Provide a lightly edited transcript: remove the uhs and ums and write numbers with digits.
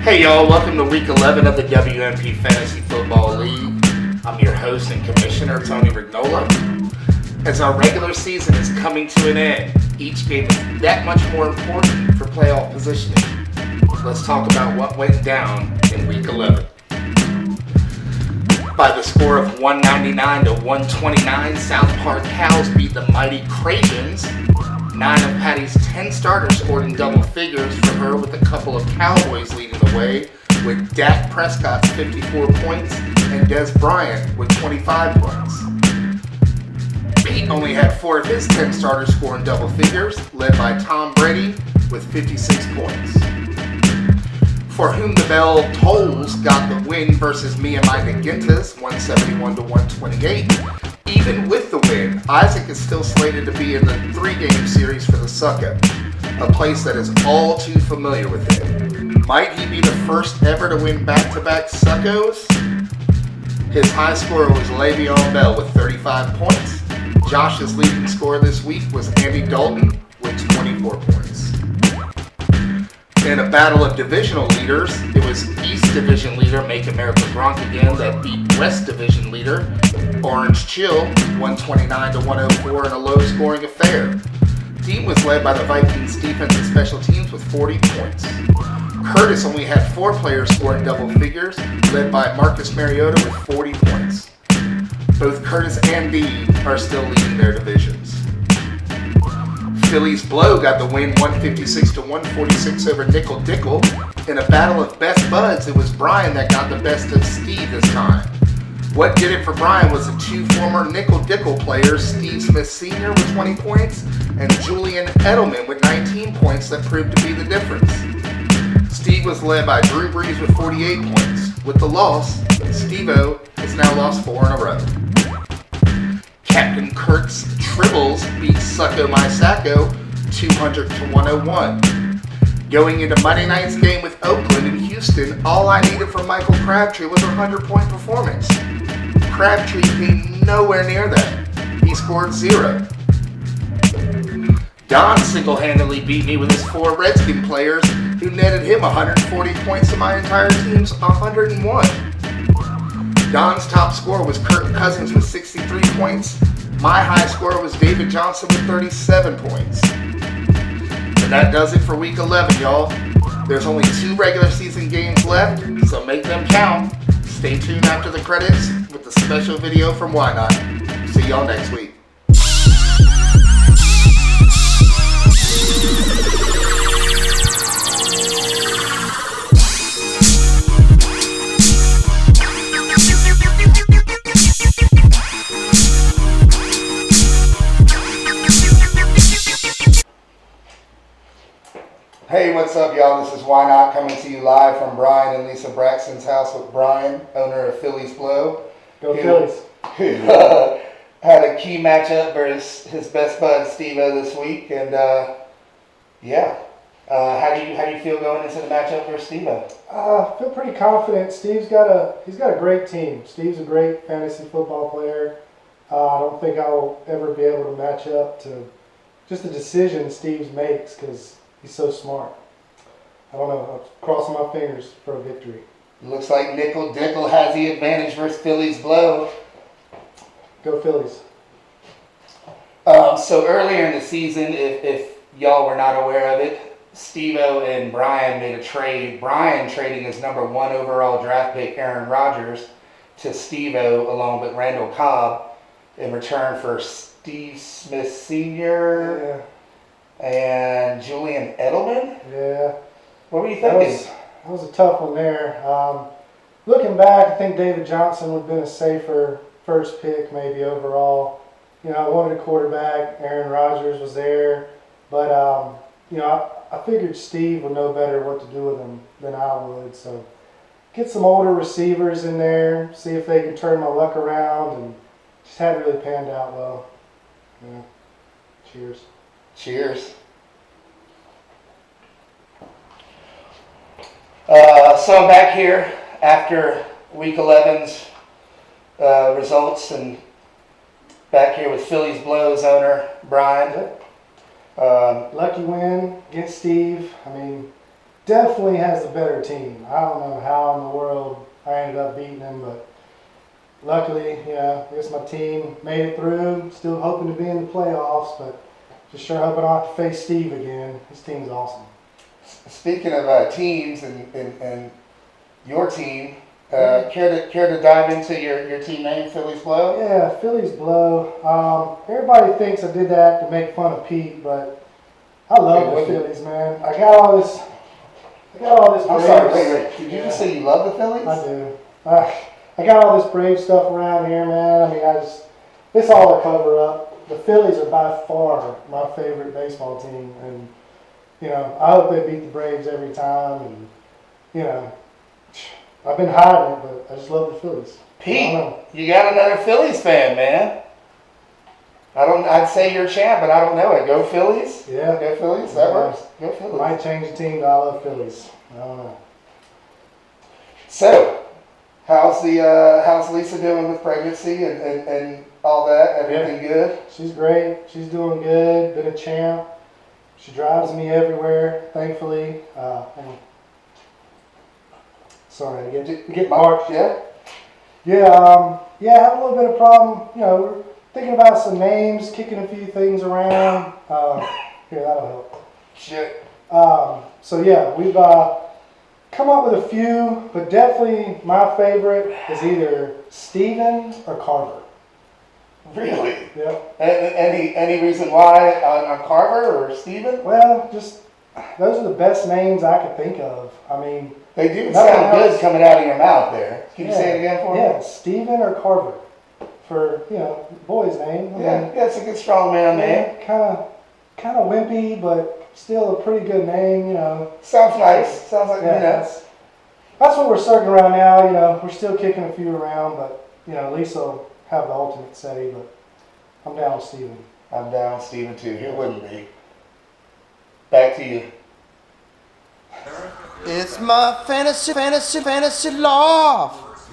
Hey y'all, welcome to week 11 of the WNP Fantasy Football League. I'm your host and commissioner, Tony Rignola. As our regular season is coming to an end, each game is that much more important for playoff positioning. Let's talk about what went down in week 11. By the score of 199 to 129, South Park Cows beat the mighty Cravens. 9 of Patty's 10 starters scored in double figures for her, with a couple of Cowboys leading the way, with Dak Prescott's 54 points and Des Bryant with 25 points. Pete only had 4 of his 10 starters score in double figures, led by Tom Brady with 56 points. For Whom the Bell Tolls got the win versus me and my Nagintas, 171 to 128. Even with the win, Isaac is still slated to be in the 3-game series for the Suck-Up, a place that is all too familiar with him. Might he be the first ever to win back-to-back Suckos? His high scorer was Le'Veon Bell with 35 points. Josh's leading scorer this week was Andy Dalton with 24 points. In a battle of divisional leaders, it was East Division leader Make America Gronk again that beat West Division leader Orange Chill 129 to 104 in a low-scoring affair. Team was led by the Vikings defense and special teams with 40 points. Curtis only had 4 players score in double figures, led by Marcus Mariota with 40 points. Both Curtis and Dee are still leading their divisions. Philly's Blow got the win 156 to 146 over Nickel Dickle. In a battle of best buds, it was Brian that got the best of Steve this time. What did it for Brian was the 2 former Nickel Dickle players, Steve Smith Sr. with 20 points and Julian Edelman with 19 points, that proved to be the difference. Steve was led by Drew Brees with 48 points. With the loss, Steve-O has now lost 4 in a row. Captain Kurt's Tribbles beat Sucko My Sacco 200 to 101. Going into Monday night's game with Oakland and Houston, all I needed from Michael Crabtree was a 100-point performance. Crabtree came nowhere near that. He scored 0. Don single-handedly beat me with his 4 Redskin players, who netted him 140 points to my entire team's 101. Don's top scorer was Kirk Cousins with 63 points. My high scorer was David Johnson with 37 points. And that does it for week 11, y'all. There's only 2 regular season games left, so make them count. Stay tuned after the credits with the special video from Why Not. See y'all next week. Hey, what's up, y'all? This is Why Not, coming to you live from Brian and Lisa Braxton's house with Brian, owner of Philly's Blow. Go Phillies. Who had a key matchup versus his best bud Steve-O this week, and how do you feel going into the matchup versus Steve-O? I feel pretty confident. He's got a great team. Steve's a great fantasy football player. I don't think I'll ever be able to match up to just the decisions Steve makes, because he's so smart. I don't know. I'm crossing my fingers for a victory. Looks like Nickel Dickle has the advantage versus Philly's Blow. Go Phillies. So earlier in the season, if y'all were not aware of it, Steve-O and Brian made a trade. Brian trading his number 1 overall draft pick, Aaron Rodgers, to Steve-O along with Randall Cobb in return for Steve Smith Sr. and Julian Edelman? Yeah. What were you thinking? That was a tough one there. Looking back, I think David Johnson would have been a safer first pick maybe overall. I wanted a quarterback. Aaron Rodgers was there. But, I figured Steve would know better what to do with him than I would. So get some older receivers in there, see if they can turn my luck around, and just hadn't really panned out well. Yeah. Cheers. Cheers. So I'm back here after week 11's results, and back here with Philly's Blow's owner, Brian. Lucky win against Steve. I mean, definitely has the better team. I don't know how in the world I ended up beating them, but luckily, I guess my team made it through. Still hoping to be in the playoffs, but just sure hoping I don't have to face Steve again. His team's awesome. Speaking of teams and your team, care to dive into your team name, Phillies Blow? Yeah, Phillies Blow. Everybody thinks I did that to make fun of Pete, but I love the Phillies, man. I got all this. I'm sorry. Wait. Did you just say you love the Phillies? I do. I got all this Brave stuff around here, man. I mean, it's all a cover up. The Phillies are by far my favorite baseball team, and I hope they beat the Braves every time. And I've been hiding it, but I just love the Phillies. Pete, you got another Phillies fan, man. I'd say you're champ, but I don't know it. Go Phillies? Yeah. Go Phillies? That works. Go Phillies. Might change the team, but I love Phillies. I don't know. So, how's Lisa doing with pregnancy and all that? Everything good? She's great. She's doing good. Been a champ. She drives me everywhere, thankfully. Sorry, I get parched. Yeah? Yeah, I have a little bit of problem. We're thinking about some names, kicking a few things around. Here, that'll help. Shit. So yeah, we've come up with a few, but definitely my favorite is either Steven or Carver. Really? Yep. Any reason why on Carver or Steven? Well, just those are the best names I could think of. I mean, they do sound good coming out of your mouth there. Can you say it again for me? Yeah, Steven or Carver. For, boy's name. Yeah, it's a good strong man name. Kind of wimpy, but still a pretty good name, Sounds nice. Sounds like, that's what we're circling around now, we're still kicking a few around, but, Lisa will have the ultimate say, but I'm down with Steven. I'm down with Steven too. Who wouldn't be? Back to you. It's my fantasy love.